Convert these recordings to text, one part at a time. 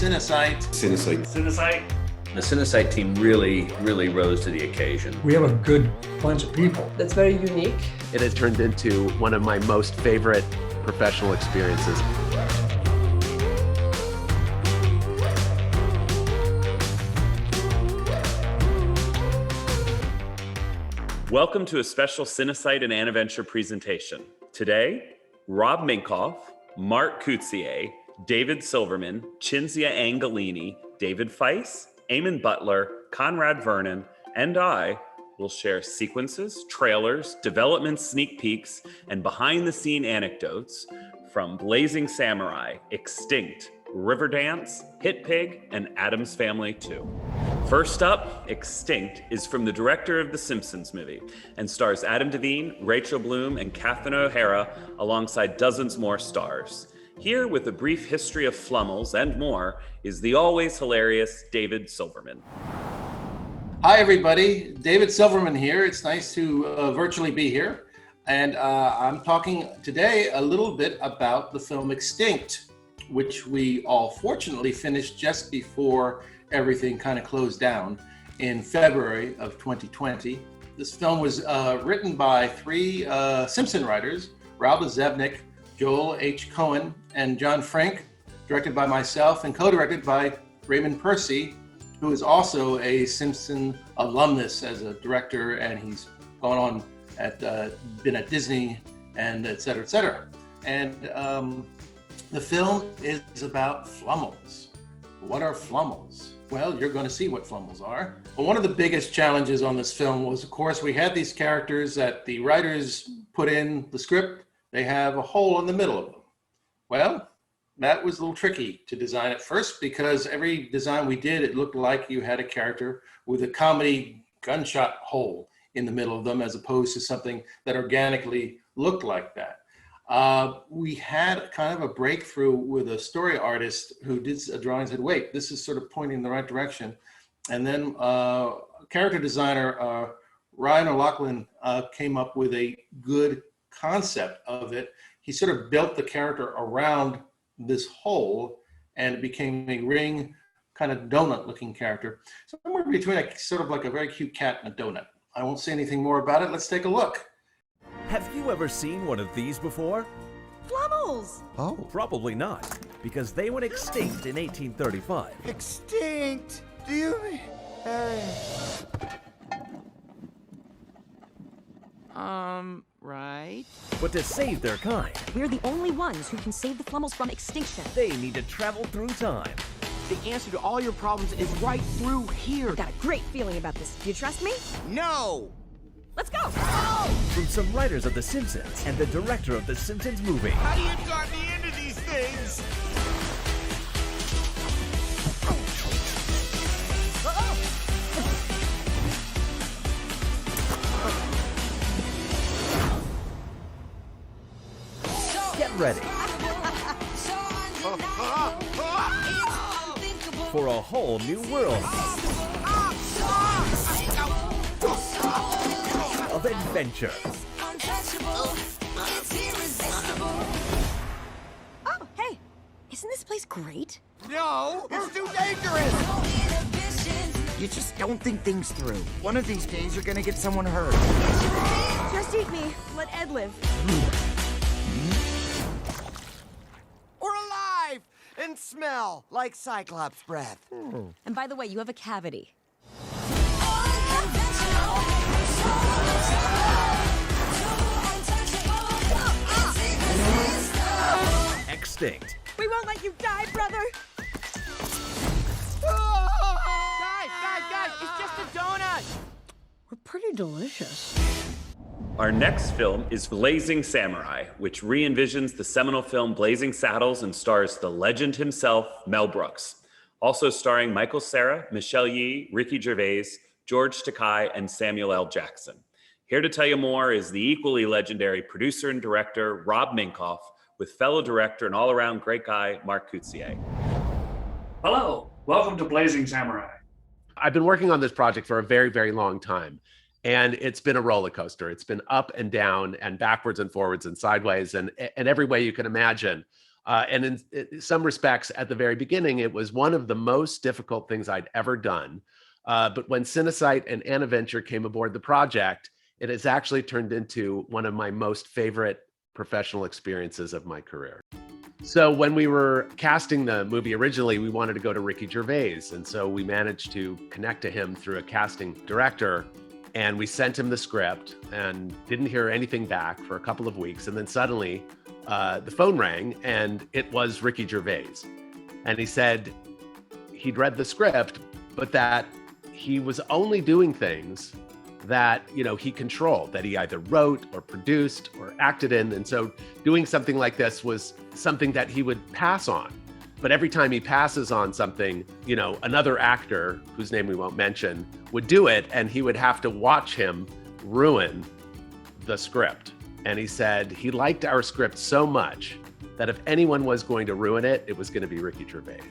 Cinesite. Cinesite. The Cinesite team really rose to the occasion. We have a good bunch of people. That's very unique. It has turned into one of my most favorite professional experiences. Welcome to a special Cinesite and Aniventure presentation. Today, Rob Minkoff, Mark Koetsier, David Silverman, Cinzia Angelini, David Feiss, Eamonn Butler, Conrad Vernon, and I will share sequences, trailers, development sneak peeks, and behind-the-scene anecdotes from Blazing Samurai, Extinct, Riverdance, HITPIG, and Addams Family 2. First up, Extinct is from the director of The Simpsons movie and stars Adam Devine, Rachel Bloom, and Catherine O'Hara alongside dozens more stars. Here with a brief history of Flummels and more is the always hilarious David Silverman. Hi, everybody. David Silverman here. It's nice to virtually be here. And I'm talking today a little bit about the film Extinct, which we all fortunately finished just before everything kind of closed down in February of 2020. This film was written by three Simpson writers, Rob Zebnik, Joel H. Cohen, and John Frank, directed by myself and co-directed by Raymond Percy, who is also a Simpson alumnus as a director, and he's gone on been at Disney and et cetera, et cetera. And the film is about Flummels. What are Flummels? Well, you're going to see what Flummels are. Well, one of the biggest challenges on this film was, of course, we had these characters that the writers put in the script. They have a hole in the middle of them. Well, that was a little tricky to design at first because every design we did, it looked like you had a character with a comedy gunshot hole in the middle of them as opposed to something that organically looked like that. We had kind of a breakthrough with a story artist who did drawings and said, wait, this is sort of pointing in the right direction. And then character designer Ryan O'Loughlin came up with a good concept of it. He sort of built the character around this hole and it became a ring kind of donut looking character. Somewhere between sort of like a very cute cat and a donut. I won't say anything more about it. Let's take a look. Have you ever seen one of these before? Flummels! Oh, probably not, because they went extinct in 1835. Extinct? Do you mean? Right? But to save their kind, we're the only ones who can save the Flummels from extinction. they need to travel through time. The answer to all your problems is right through here. I've got a great feeling about this. Do you trust me? No! Let's go! From some writers of The Simpsons and the director of The Simpsons movie. How do you talk me into these things? Get ready for a whole new world of adventure. Oh, hey! Isn't this place great? No! It's too dangerous! You just don't think things through. One of these days, you're gonna get someone hurt. Just eat me. Let Ed live. Or alive! And smell like Cyclops breath. And by the way, you have a cavity. Extinct. We won't let you die, brother! Guys, it's just a donut! We're pretty delicious. Our next film is Blazing Samurai, which re-envisions the seminal film Blazing Saddles and stars the legend himself, Mel Brooks. Also starring Michael Cera, Michelle Yeoh, Ricky Gervais, George Takei, and Samuel L. Jackson. Here to tell you more is the equally legendary producer and director, Rob Minkoff, with fellow director and all-around great guy, Mark Koetsier. Hello, welcome to Blazing Samurai. I've been working on this project for a very long time, and it's been a roller coaster. It's been up and down and backwards and forwards and sideways and every way you can imagine. And in some respects, at the very beginning, it was one of the most difficult things I'd ever done. But when Cinesite and Aniventure came aboard the project, it has actually turned into one of my most favorite professional experiences of my career. So when we were casting the movie originally, we wanted to go to Ricky Gervais. And so we managed to connect to him through a casting director. And we sent him the script and didn't hear anything back for a couple of weeks. And then suddenly the phone rang and it was Ricky Gervais. And he said he'd read the script, but that he was only doing things that, you know, he controlled, that he either wrote or produced or acted in. And so doing something like this was something that he would pass on. But every time he passes on something, you know, another actor, whose name we won't mention, would do it, and he would have to watch him ruin the script. And he said he liked our script so much that if anyone was going to ruin it, it was going to be Ricky Gervais.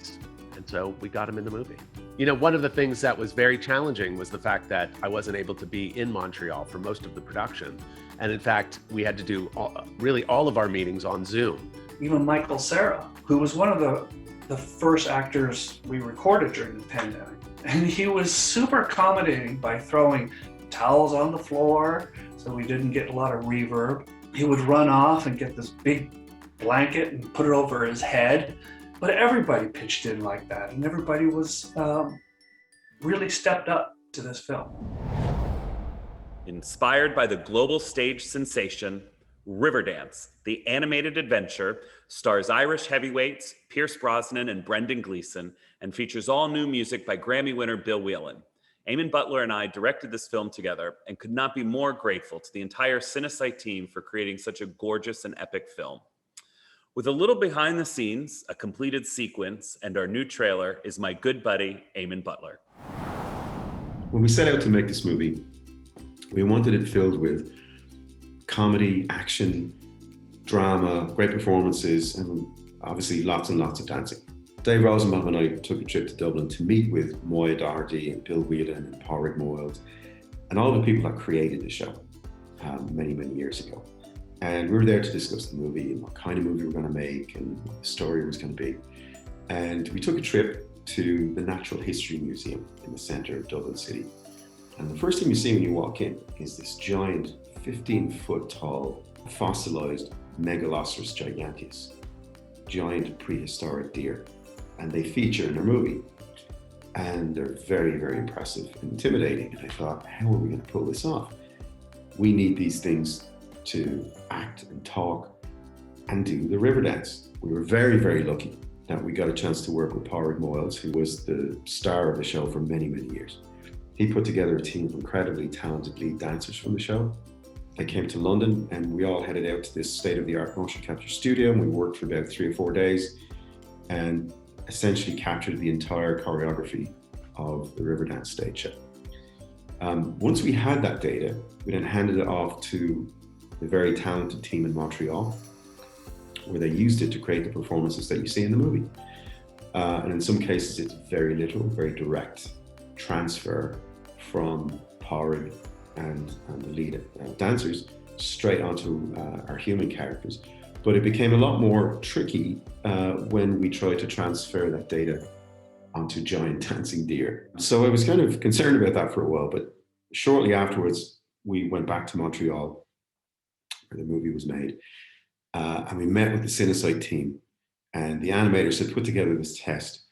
And so we got him in the movie. You know, one of the things that was very challenging was the fact that I wasn't able to be in Montreal for most of the production. And in fact, we had to do really all of our meetings on Zoom. Even Michael Cera, who was one of the first actors we recorded during the pandemic. And he was super accommodating by throwing towels on the floor so we didn't get a lot of reverb. He would run off and get this big blanket and put it over his head. But everybody pitched in like that, and everybody was really stepped up to this film. Inspired by the global stage sensation, Riverdance, the animated adventure, stars Irish heavyweights Pierce Brosnan and Brendan Gleeson, and features all new music by Grammy winner Bill Whelan. Eamonn Butler and I directed this film together and could not be more grateful to the entire Cinesite team for creating such a gorgeous and epic film. With a little behind the scenes, a completed sequence, and our new trailer is my good buddy, Eamonn Butler. When we set out to make this movie, we wanted it filled with comedy, action, drama, great performances, and obviously lots and lots of dancing. Dave Rosenbaum and I took a trip to Dublin to meet with Moya Doherty and Bill Whelan and Pádraig Moyles and all the people that created the show many, many years ago. And we were there to discuss the movie and what kind of movie we were going to make and what the story was going to be. And we took a trip to the Natural History Museum in the centre of Dublin City. And the first thing you see when you walk in is this giant 15-foot tall fossilised Megaloceros giganteus, giant prehistoric deer. And they feature in our movie. And they're very, very impressive and intimidating. And I thought, how are we going to pull this off? We need these things to act and talk and do the river dance. We were very, very lucky that we got a chance to work with Pádraig Moyles, who was the star of the show for many, many years. He put together a team of incredibly talented lead dancers from the show. They came to London and we all headed out to this state-of-the-art motion capture studio, and we worked for about 3 or 4 days and essentially captured the entire choreography of the Riverdance stage show. Once we had that data, we then handed it off to the very talented team in Montreal, where they used it to create the performances that you see in the movie. And in some cases, it's very literal, very direct transfer from Pádraig and the lead dancers straight onto our human characters. But it became a lot more tricky when we tried to transfer that data onto giant dancing deer. So I was kind of concerned about that for a while, but shortly afterwards, we went back to Montreal, where the movie was made, and we met with the Cinesite team, and the animators had put together this test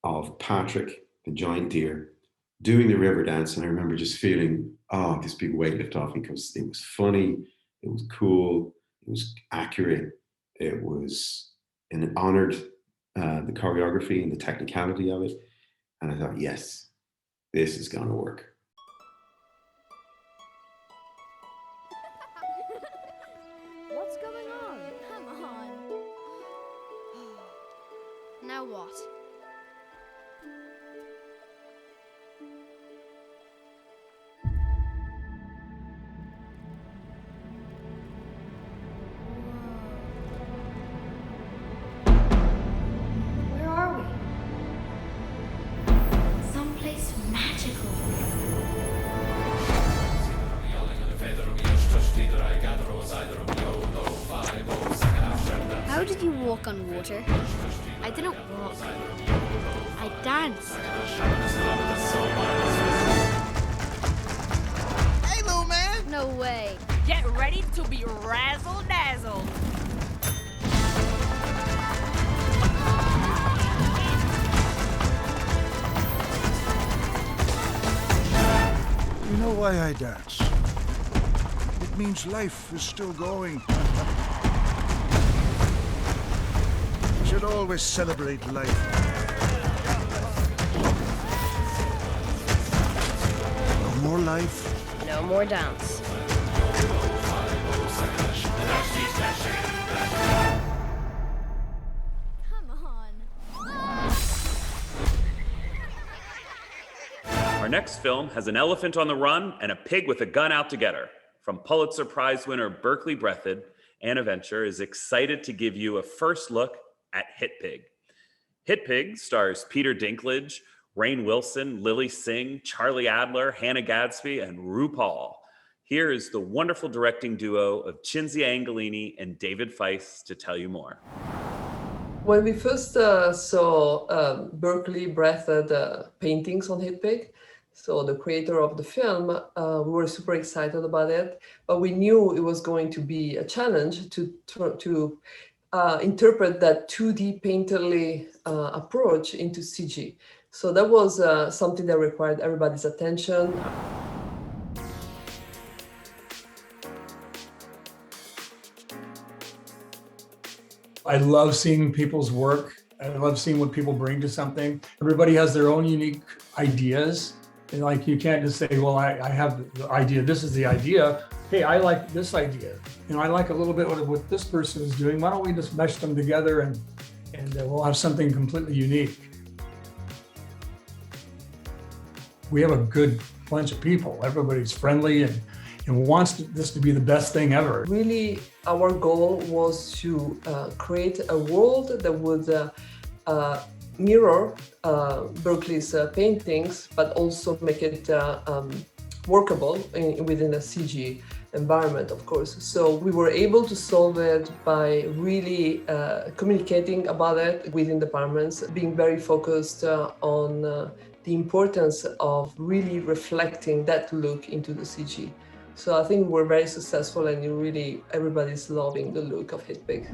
of Patrick, the giant deer, doing the river dance. And I remember just feeling, oh, this big weight lift off me, because it was funny, it was cool, it was accurate, it was, and it honored the choreography and the technicality of it. And I thought, yes, this is gonna work. What's going on? Come on. Now what? Where are we? Someplace magical. How did you walk on water. I didn't walk. I danced. Hey, little man! No way. Get ready to be razzle-dazzled. You know why I dance? It means life is still going. We should always celebrate life. No more life. No more dance. Come on. Our next film has an elephant on the run and a pig with a gun out to get her. From Pulitzer Prize winner Berkeley Breathed, Aniventure is excited to give you a first look at HITPIG. HITPIG stars Peter Dinklage, Rainn Wilson, Lily Singh, Charlie Adler, Hannah Gadsby, and RuPaul. Here is the wonderful directing duo of Cinzia Angelini and David Feiss to tell you more. When we first saw Berkeley Breathed paintings on HITPIG, so the creator of the film, we were super excited about it, but we knew it was going to be a challenge to interpret that 2D painterly approach into CG. So that was something that required everybody's attention. I love seeing people's work. I love seeing what people bring to something. Everybody has their own unique ideas. And like, you can't just say, well, I have the idea, this is the idea. Hey, I like this idea. You know, I like a little bit what this person is doing. Why don't we just mesh them together and we'll have something completely unique. We have a good bunch of people. Everybody's friendly and wants this to be the best thing ever. Really, our goal was to create a world that would mirror Berkeley's paintings, but also make it workable within a CG environment, of course. So we were able to solve it by really communicating about it within departments, being very focused on the importance of really reflecting that look into the CG. So I think we're very successful and everybody's loving the look of HITPIG.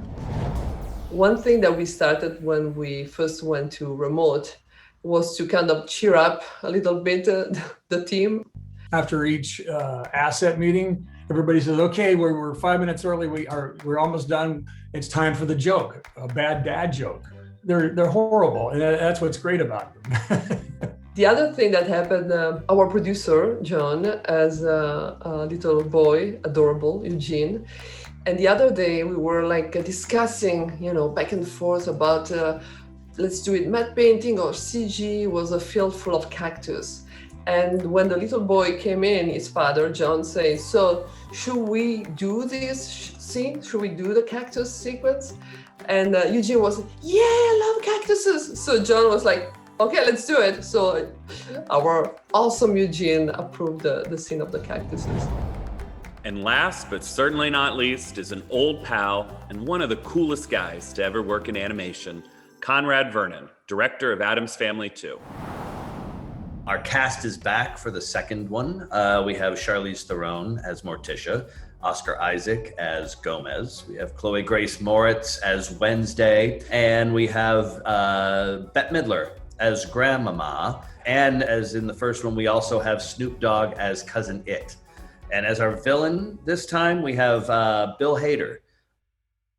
One thing that we started when we first went to remote was to kind of cheer up a little bit the team. After each asset meeting, everybody says, okay, we're 5 minutes early, we're almost done. It's time for the joke, a bad dad joke. They're horrible, and that's what's great about them. The other thing that happened, our producer, John, has a little boy, adorable, Eugene. And the other day we were like discussing, back and forth about, let's do it matte painting or CG. It was a field full of cactus. And when the little boy came in, his father, John, says, so should we do this scene? Should we do the cactus sequence? And Eugene was like, yeah, I love cactuses. So John was like, okay, let's do it. So our awesome Eugene approved the scene of the cactuses. And last, but certainly not least, is an old pal and one of the coolest guys to ever work in animation, Conrad Vernon, director of Addams Family 2. Our cast is back for the second one. We have Charlize Theron as Morticia, Oscar Isaac as Gomez. We have Chloe Grace Moritz as Wednesday, and we have Bette Midler as Grandmama. And as in the first one, we also have Snoop Dogg as Cousin It. And as our villain this time, we have Bill Hader.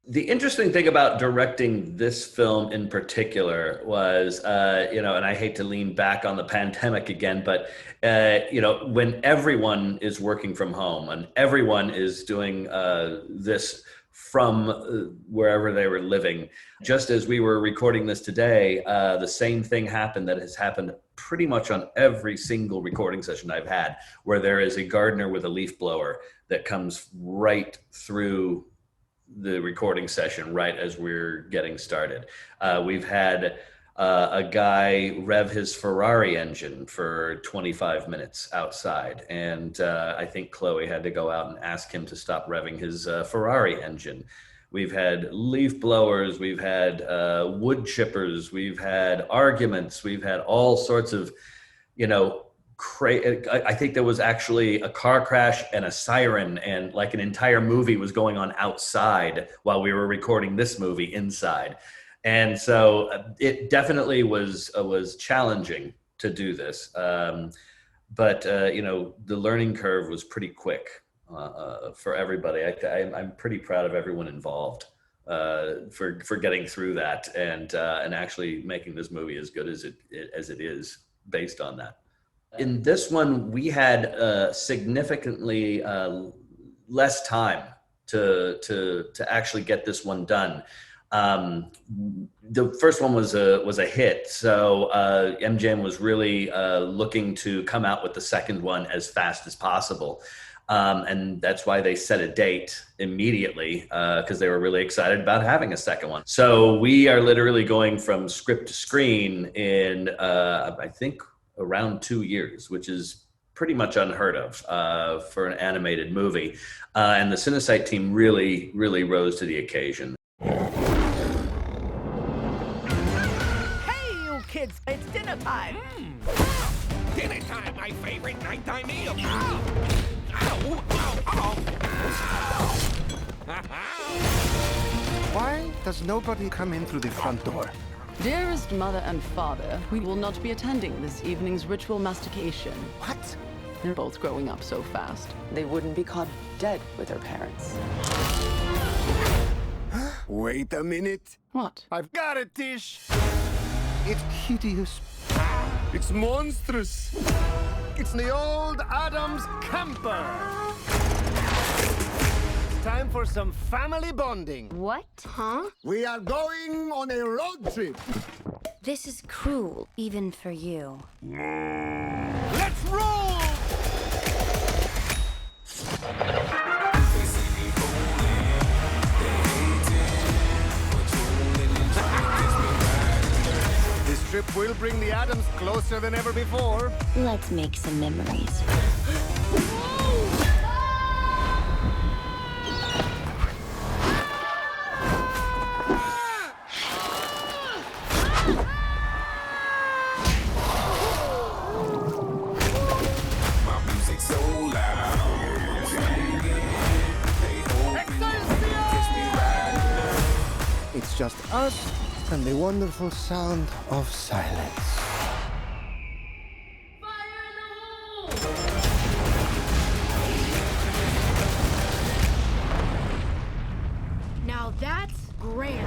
The interesting thing about directing this film in particular was, and I hate to lean back on the pandemic again, but, when everyone is working from home and everyone is doing this from wherever they were living, just as we were recording this today, the same thing happened that has happened pretty much on every single recording session I've had, where there is a gardener with a leaf blower that comes right through the recording session right as we're getting started. We've had a guy rev his Ferrari engine for 25 minutes outside, and I think Chloe had to go out and ask him to stop revving his Ferrari engine. we've had leaf blowers, we've had wood chippers, we've had arguments, we've had all sorts of, you know, I think there was actually a car crash and a siren, and like an entire movie was going on outside while we were recording this movie inside. And so it definitely was challenging to do this. But you know, the learning curve was pretty quick for everybody. I'm pretty proud of everyone involved for getting through that and actually making this movie as good as it is based on that. In this one, we had significantly less time to actually get this one done. The first one was a hit, so MGM was really looking to come out with the second one as fast as possible, and that's why they set a date immediately, because they were really excited about having a second one. So we are literally going from script to screen in I think around 2 years, which is pretty much unheard of for an animated movie, and the Cinesite team really rose to the occasion. Kids, it's dinner time. Dinner time, my favorite nighttime meal. Ow! Ow! Ow! Ow! Why does nobody come in through the front door? Dearest mother and father, we will not be attending this evening's ritual mastication. What? They're both growing up so fast. They wouldn't be caught dead with their parents. Wait a minute. What? I've got it, Tish. It's hideous. It's monstrous. It's the old Addams camper. It's time for some family bonding. What? Huh? We are going on a road trip. This is cruel, even for you. Let's roll! This trip will bring the Addams closer than ever before. Let's make some memories. It's just us and the wonderful sound of silence. Now that's grand.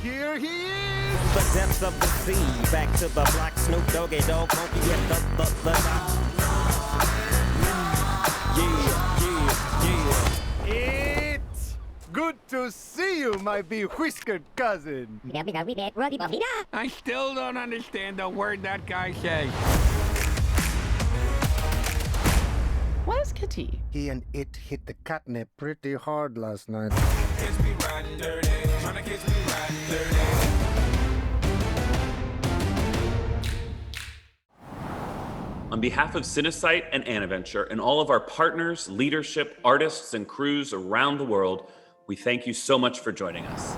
Here he is! The depths of the sea, back to the black Snoop Doggy Dogg monkey at the It's good to see you, my bewhiskered cousin. I still don't understand a word that guy says. Where's Kitty? He and it hit the catnip pretty hard last night. Kiss me riding dirty, tryna kiss me riding dirty. On behalf of Cinesite and Aniventure and all of our partners, leadership, artists, and crews around the world, we thank you so much for joining us.